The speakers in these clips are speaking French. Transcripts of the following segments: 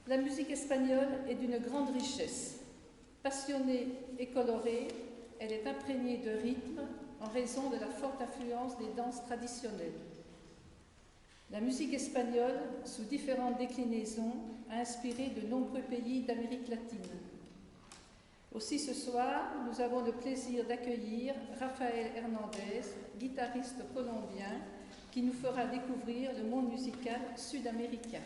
La musique espagnole est d'une grande richesse. Passionnée et colorée, elle est imprégnée de rythme en raison de la forte influence des danses traditionnelles. La musique espagnole, sous différentes déclinaisons, a inspiré de nombreux pays d'Amérique latine. Aussi ce soir, nous avons le plaisir d'accueillir Rafael Hernandez, guitariste colombien, qui nous fera découvrir le monde musical sud-américain.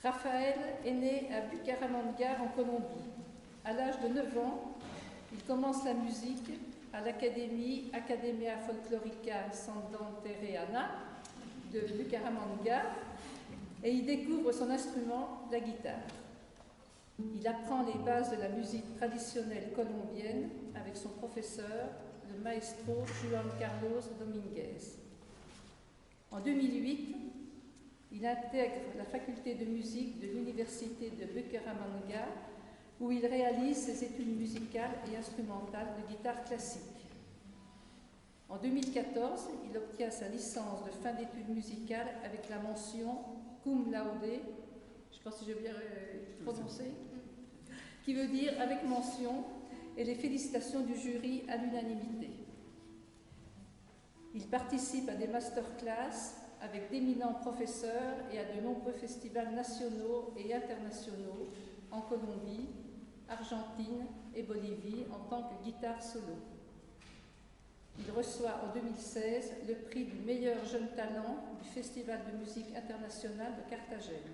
Rafael est né à Bucaramanga en Colombie. À l'âge de 9 ans, il commence la musique à l'Académie Academia Folclórica Santandereana de Bucaramanga et il découvre son instrument, la guitare. Il apprend les bases de la musique traditionnelle colombienne avec son professeur, le maestro Juan Carlos Dominguez. En 2008, il intègre la faculté de musique de l'université de Bucaramanga où il réalise ses études musicales et instrumentales de guitare classique. En 2014, il obtient sa licence de fin d'études musicales avec la mention cum laude, je ne sais pas si j'ai bien prononcé, qui veut dire avec mention et les félicitations du jury à l'unanimité. Il participe à des masterclass avec d'éminents professeurs et à de nombreux festivals nationaux et internationaux en Colombie, Argentine et Bolivie en tant que guitare solo. Il reçoit en 2016 le prix du meilleur jeune talent du Festival de musique internationale de Carthagène.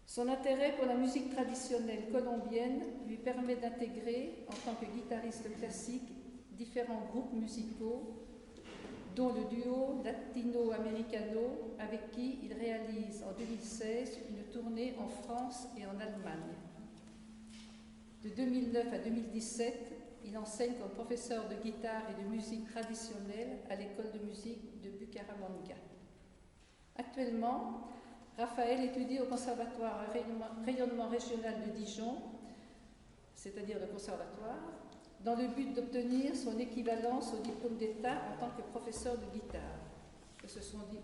Son intérêt pour la musique traditionnelle colombienne lui permet d'intégrer, en tant que guitariste classique, différents groupes musicaux dont le duo latino-américano avec qui il réalise en 2016 une tournée en France et en Allemagne. De 2009 à 2017, il enseigne comme professeur de guitare et de musique traditionnelle à l'école de musique de Bucaramanga. Actuellement, Rafael étudie au Conservatoire Rayonnement Régional de Dijon, c'est-à-dire le conservatoire, dans le but d'obtenir son équivalence au diplôme d'État en tant que professeur de guitare.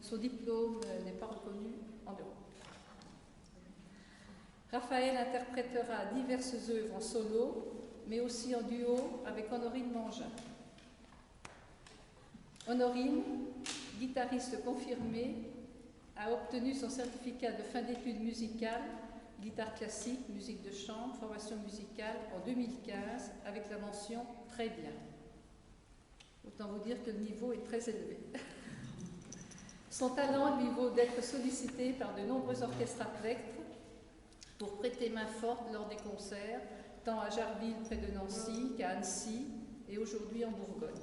Son diplôme n'est pas reconnu en Europe. Raphaël interprétera diverses œuvres en solo, mais aussi en duo avec Honorine Mangin. Honorine, guitariste confirmée, a obtenu son certificat de fin d'études musicales, guitare classique, musique de chambre, formation musicale en 2015 avec la mention « Très bien ». Autant vous dire que le niveau est très élevé. Son talent lui vaut d'être sollicité par de nombreux orchestres à plectre pour prêter main forte lors des concerts, tant à Jarville près de Nancy qu'à Annecy et aujourd'hui en Bourgogne.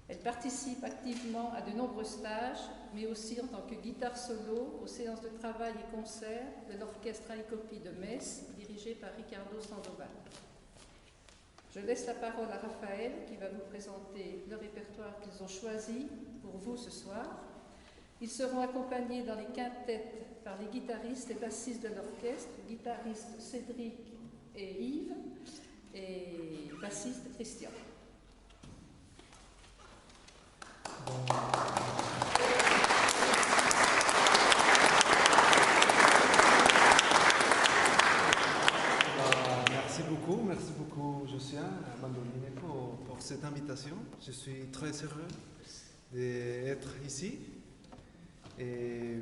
Elle participe activement à de nombreux stages, mais aussi en tant que guitare solo aux séances de travail et concerts de l'orchestre Aicopi de Metz, dirigé par Ricardo Sandoval. Je laisse la parole à Raphaël qui va vous présenter le répertoire qu'ils ont choisi pour vous ce soir. Ils seront accompagnés dans les quintettes par les guitaristes et bassistes de l'orchestre, guitaristes Cédric et Yves et bassiste Christian. Merci beaucoup Josiane, Mandoline, pour cette invitation. Je suis très heureux d'être ici. Et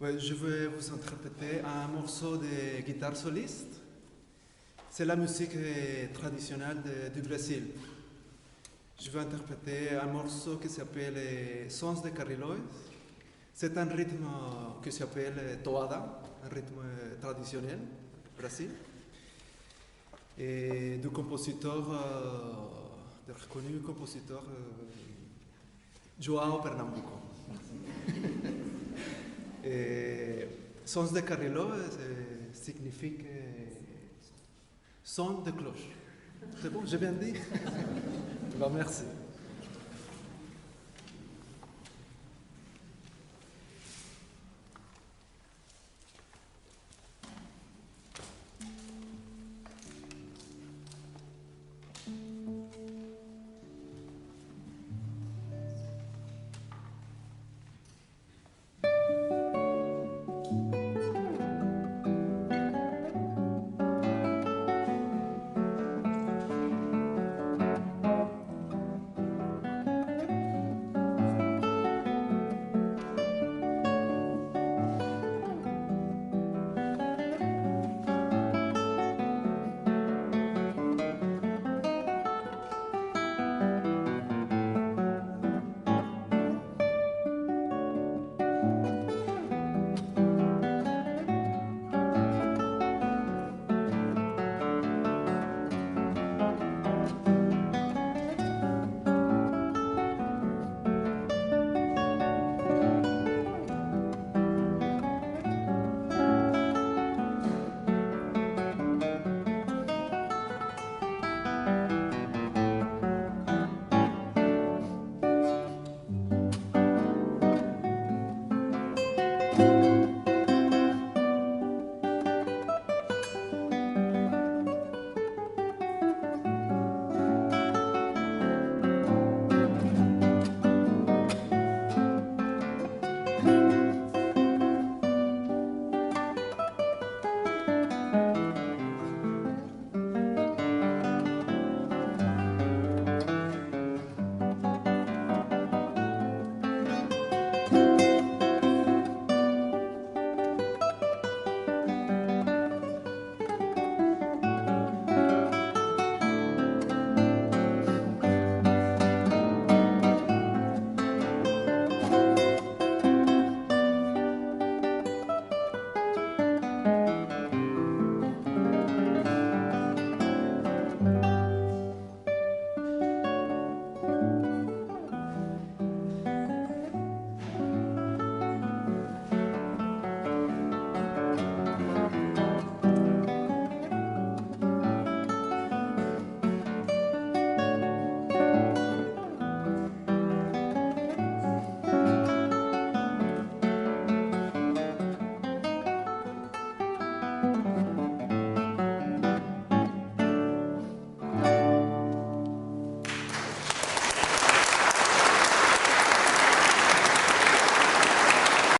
je vais vous interpréter un morceau de guitare soliste. C'est la musique traditionnelle du Brésil. Je vais interpréter un morceau qui s'appelle Sons de Carrilhos. C'est un rythme qui s'appelle toada, un rythme traditionnel du Brésil. Et du compositeur, du reconnu compositeur João Pernambuco. Et Sons de Carrilhos signifie son de cloche. C'est bon, j'ai bien dit? Merci.